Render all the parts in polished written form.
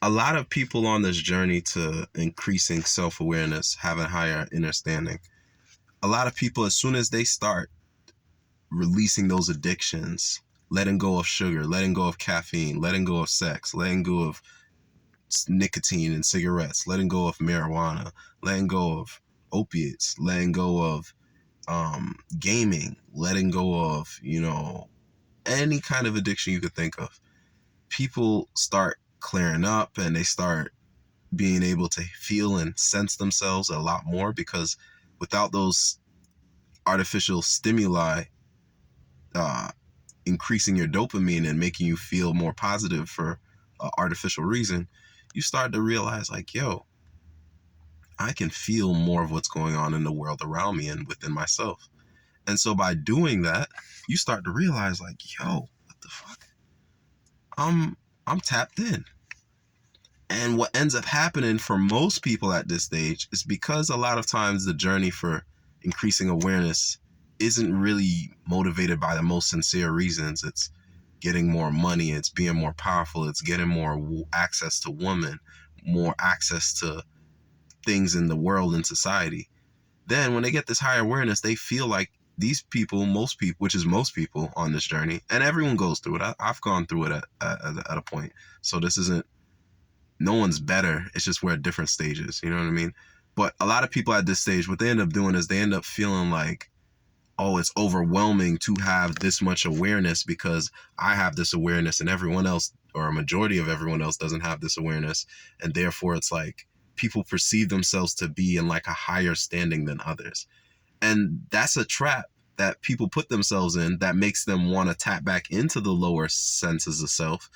A lot of people on this journey to increasing self-awareness, having higher understanding, a lot of people, as soon as they start releasing those addictions, letting go of sugar, letting go of caffeine, letting go of sex, letting go of nicotine and cigarettes, letting go of marijuana, letting go of opiates, letting go of gaming, letting go of, any kind of addiction you could think of. People start clearing up and they start being able to feel and sense themselves a lot more, because without those artificial stimuli uh, increasing your dopamine and making you feel more positive for artificial reason, you start to realize like, yo, I can feel more of what's going on in the world around me and within myself. And so by doing that, you start to realize like, yo, what the fuck? I'm tapped in. And what ends up happening for most people at this stage is because a lot of times the journey for increasing awareness isn't really motivated by the most sincere reasons. It's getting more money, it's being more powerful, it's getting more access to women, more access to things in the world and society. Then when they get this higher awareness, they feel like these people, most people, which is most people on this journey, and everyone goes through it. I've gone through it at a point. So this isn't, no one's better. It's just we're at different stages. You know what I mean? But a lot of people at this stage, what they end up doing is they end up feeling like, oh, it's overwhelming to have this much awareness because I have this awareness and everyone else, or a majority of everyone else, doesn't have this awareness. And therefore it's like people perceive themselves to be in like a higher standing than others. And that's a trap that people put themselves in that makes them want to tap back into the lower senses of self,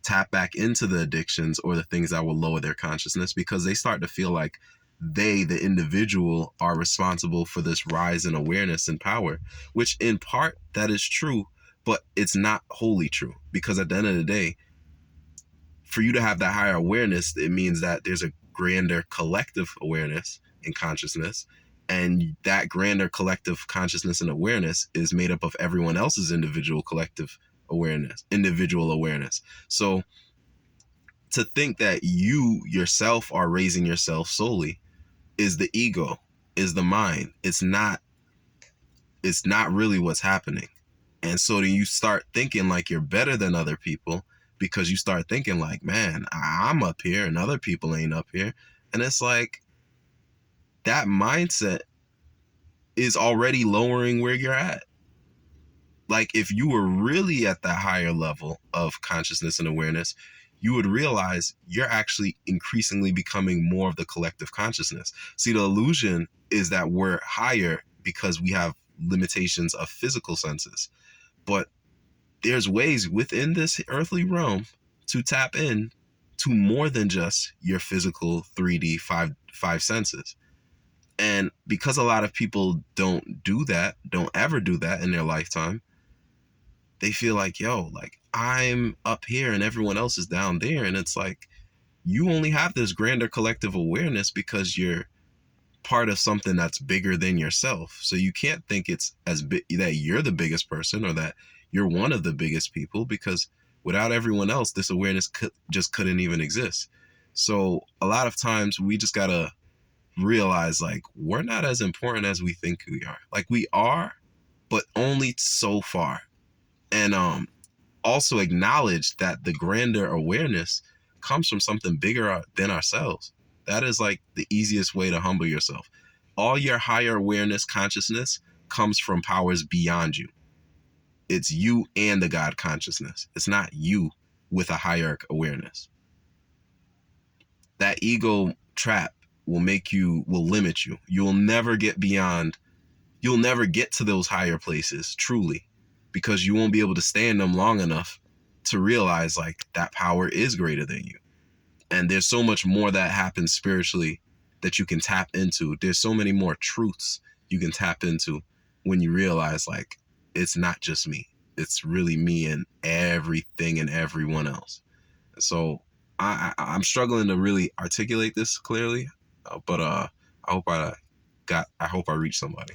tap back into the addictions or the things that will lower their consciousness, because they start to feel like they, the individual, are responsible for this rise in awareness and power, which in part that is true, but it's not wholly true, because at the end of the day, for you to have that higher awareness, it means that there's a grander collective awareness and consciousness. And that grander collective consciousness and awareness is made up of everyone else's individual collective individual awareness. So to think that you yourself are raising yourself solely is the ego, is the mind. It's not really what's happening. And so then you start thinking like you're better than other people, because you start thinking like, man, I'm up here and other people ain't up here. And it's like that mindset is already lowering where you're at. Like if you were really at that higher level of consciousness and awareness, you would realize you're actually increasingly becoming more of the collective consciousness. See, the illusion is that we're higher because we have limitations of physical senses. But there's ways within this earthly realm to tap in to more than just your physical 3D five senses. And because a lot of people don't ever do that in their lifetime, they feel like, yo, like I'm up here and everyone else is down there. And it's like, you only have this grander collective awareness because you're part of something that's bigger than yourself. So you can't think it's as big that you're the biggest person or that you're one of the biggest people, because without everyone else, this awareness couldn't even exist. So a lot of times we just gotta realize like we're not as important as we think we are. Like we are, but only so far. And also acknowledge that the grander awareness comes from something bigger than ourselves. That is like the easiest way to humble yourself. All your higher awareness consciousness comes from powers beyond you. It's you and the God consciousness. It's not you with a higher awareness. That ego trap will limit you. You'll never get to those higher places truly, because you won't be able to stay in them long enough to realize like that power is greater than you. And there's so much more that happens spiritually that you can tap into. There's so many more truths you can tap into when you realize like it's not just me. It's really me and everything and everyone else. So I'm struggling to really articulate this clearly, but I hope I reach somebody.